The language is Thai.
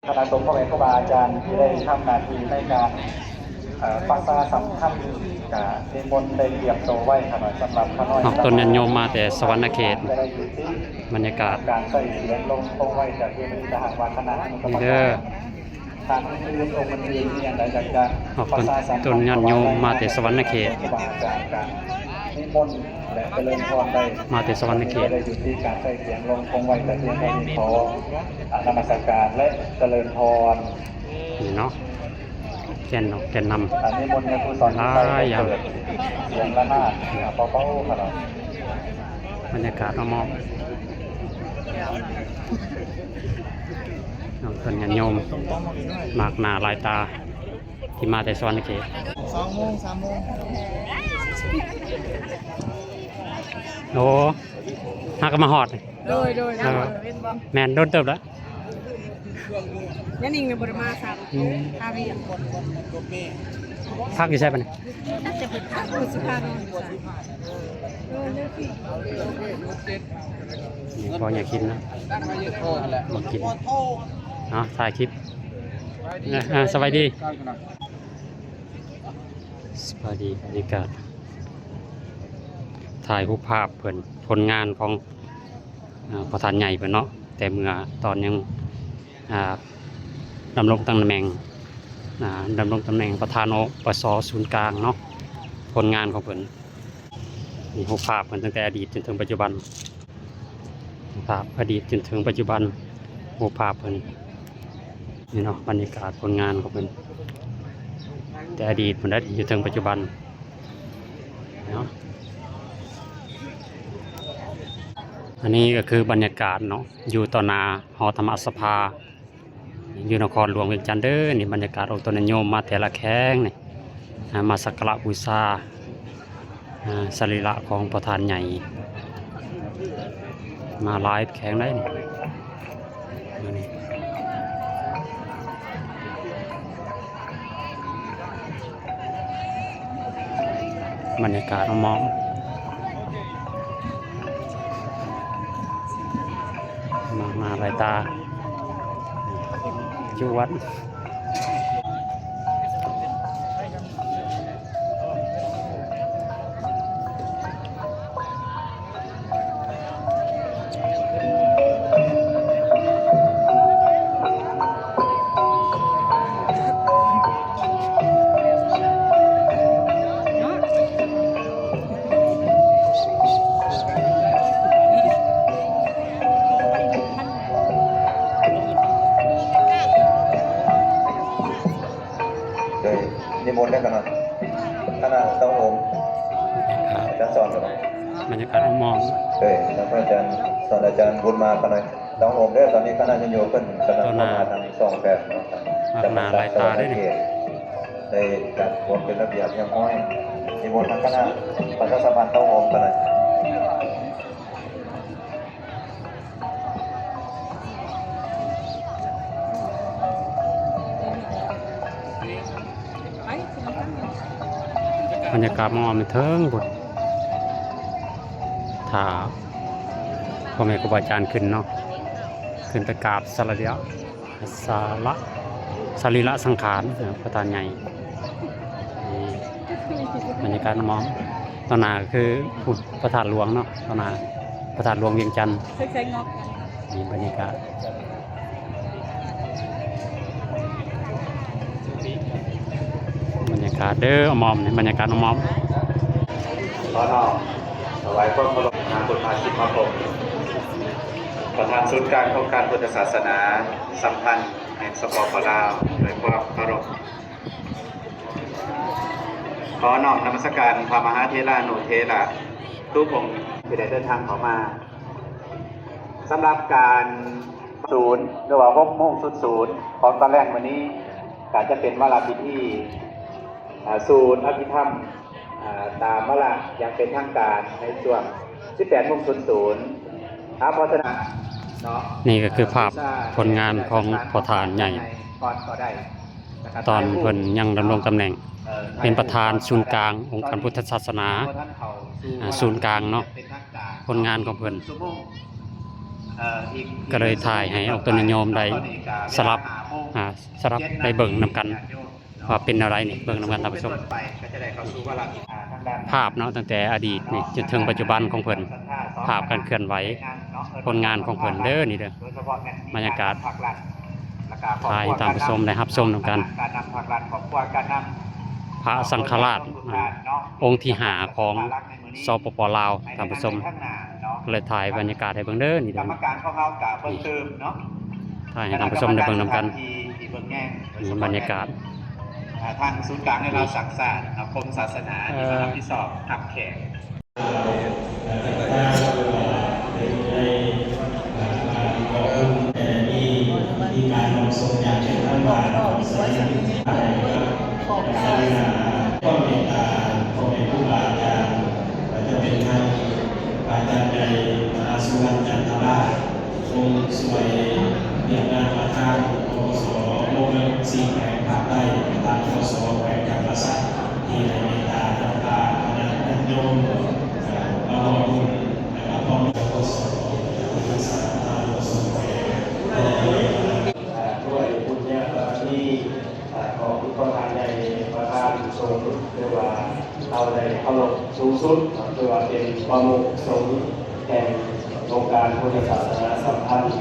คณะสงฆ์พ่อแม่ครูบาอาจารย์ที่ได้ทำหน้าที่ในการปักษาสัมพันธ์กับนิมนต์ได้เตรียมตัวไว้ขนาดสำหรับพระน้อยต้นยันโยมมาแต่สวรรณเขตบรรยากาศการใส่เสียงลงตรงไว้จากที่มีทหารวาคณะนี่เด้อทางอื่นองค์อื่นนี่อย่างไรจากจะต้นยันโยมมาแต่สวรรณเขตนิมนต์และเจริญพรได้มาแต่สวรรณเขตได้อยู่ที่การใส่เสียงลงตรงไว้จากที่มีขอนมัสการและเจริญพรนี่เนาะแก่นนำอันนี้มนต์ในผู้สอนอย่างเสียงละนาดเป้าๆขนาดบรรยากาศมองต้นยันโยมมากหนาลายตาที่มาแต่สวรรณเขต2 โมง 3 โมงโอ้ฮักก็มาหอดโดยแมนโดนเติบแล้วยันอิงในบริมาสามทาวีพักอยู่ใช่ปะเนี่ยน่าจะเป็นคุณสุภาพพออยากกินนะมากินเนาะถ่ายคลิปสบายดีบรรยากาศถ่ายรูปภาพเพื่อนผลงานของประธานใหญ่เพื่อนเนาะแต่เมื่อตอนยังดำรงตำแหน่งประธานอปสศูนย์กลางเนาะผลงานของเพื่อนมีรูปภาพเพื่อนตั้งแต่อดีตจนถึงปัจจุบันภาพอดีตจนถึงปัจจุบันรูปภาพเพื่อนนี่เนาะบรรยากาศผลงานของเพื่อนแต่อดีตเพื่อนได้จนถึงปัจจุบันเนาะอันนี้ก็คือบรรยากาศเนาะอยู่ต่อหน้าหอธรรมสภาอยู่นครหลวงเวียงจันทร์เด้อนี่บรรยากาศองค์ต้นโยมมาแต่ละแข้งนี่มาสักการะบูชาสรีระของประธานใหญ่มาหลายแข้งได้นี่บรรยากาศมองมาลายตาอยู่วัดนิมนต์ได้ขนาดต้องผมอาจารย์สอนหรืบรรยากาศมองแล้วอาจารย์สอนอาจารย์บุญมาขนาดต้องผมได้ตอนนี้คณะยันโยขึ้นคณะเข้ามาทาง2 แบบจะมาลายตาได้ในการควรเป็นระเบียบยังน้อยนิมนต์ทางคณะประชาสัมพันธ์ต้องผมขนาดบรรยากาศมองมันเทิงบุตรถ้าพ่อแม่ครูบาอาจารย์ขึ้นเนาะขึ้นไปกราบสรีระสังขารประธานใหญ่บรรยากาศมองตอนหน้าคือประธานหลวงเนาะตอนหน้าประธานหลวงเวียงจันทร์นี่บรรยากาศเด้ออมอมในบรรยากาศอมอมขอน้อมถวายความเคารพนามพุทธาชิตมาคมประธานศูนย์การโครงการพุทธศาสนาสัมพันธ์แห่งสปป.ลาวโดยความเคารพขอน้อมนมัสการพระมหาเถระนุเถระทุกองค์ที่ได้เดินทางเข้ามาสำหรับการศูนย์หรือว่า6 โมงศูนย์ของตอนแรกวันนี้การจะเป็นวาระพิธีศูนย์อภิธรรมตามวาระอย่างเป็นทางการในช่วง 18 โมงเพราะฉะนั้นนี่ก็คือภาพผลงานของประธานใหญ่ตอนเพิ่นยังดำรงตำแหน่งเป็นประธานศูนย์กลางองค์การพุทธศาสนาศูนย์กลางเนาะผลงานของเพิ่น ก็เลยถ่ายให้ออกตัวนิยมได้สลับได้เบิ่งนำกันว่าเป็นอะไรนี่เบิ่งนำกันท่านผู้ชมภาพเนาะตั้งแต่อดีตนี่จนถึงปัจจุบันของเพิ่นภาพการเคลื่อนไหวผลงานของเพิ่นเด้อนี่เด้อบรรยากาศถ่ายตามผู้ชมได้รับชมนำกันพระสังฆราชองค์ที่5ของสปปลาวท่านผู้ชมเลยถ่ายบรรยากาศให้เบิ่งเด้อนี่เด้อถ่ายให้ท่านผู้ชมได้เบิ่งนำกันนี่บรรยากาศทางศูนย์กลางในเราศักดิ์ศาสตร์กรมศาสนาที่มารับผิดชอบทับแขกมีการลงทรงอย่างเช่นท่านว่าสายสินก็เมตตาของเป็นผู้บาอาจารย์จะเป็นทางอาจารย์ใหญ่มหาสุวรรณจันทราชองค์สวยเรียกงานประธานโอสโมเมนต์4แขวงภาคใต้ประธานโอสแขวงจำปาสักที่ในเมตตาธรรมดาคณะโยมมาลงทุนนะครับพร้อมกับโอสที่สารตาโอสด้วยบุญญาบารมีของประธานใหญ่ประธานสงฆ์เรียกว่าเอาในเคารพสูงสุดคือว่าเป็นประมุขสงฆ์แห่งองค์การพุทธศาสนาสัมพันธ์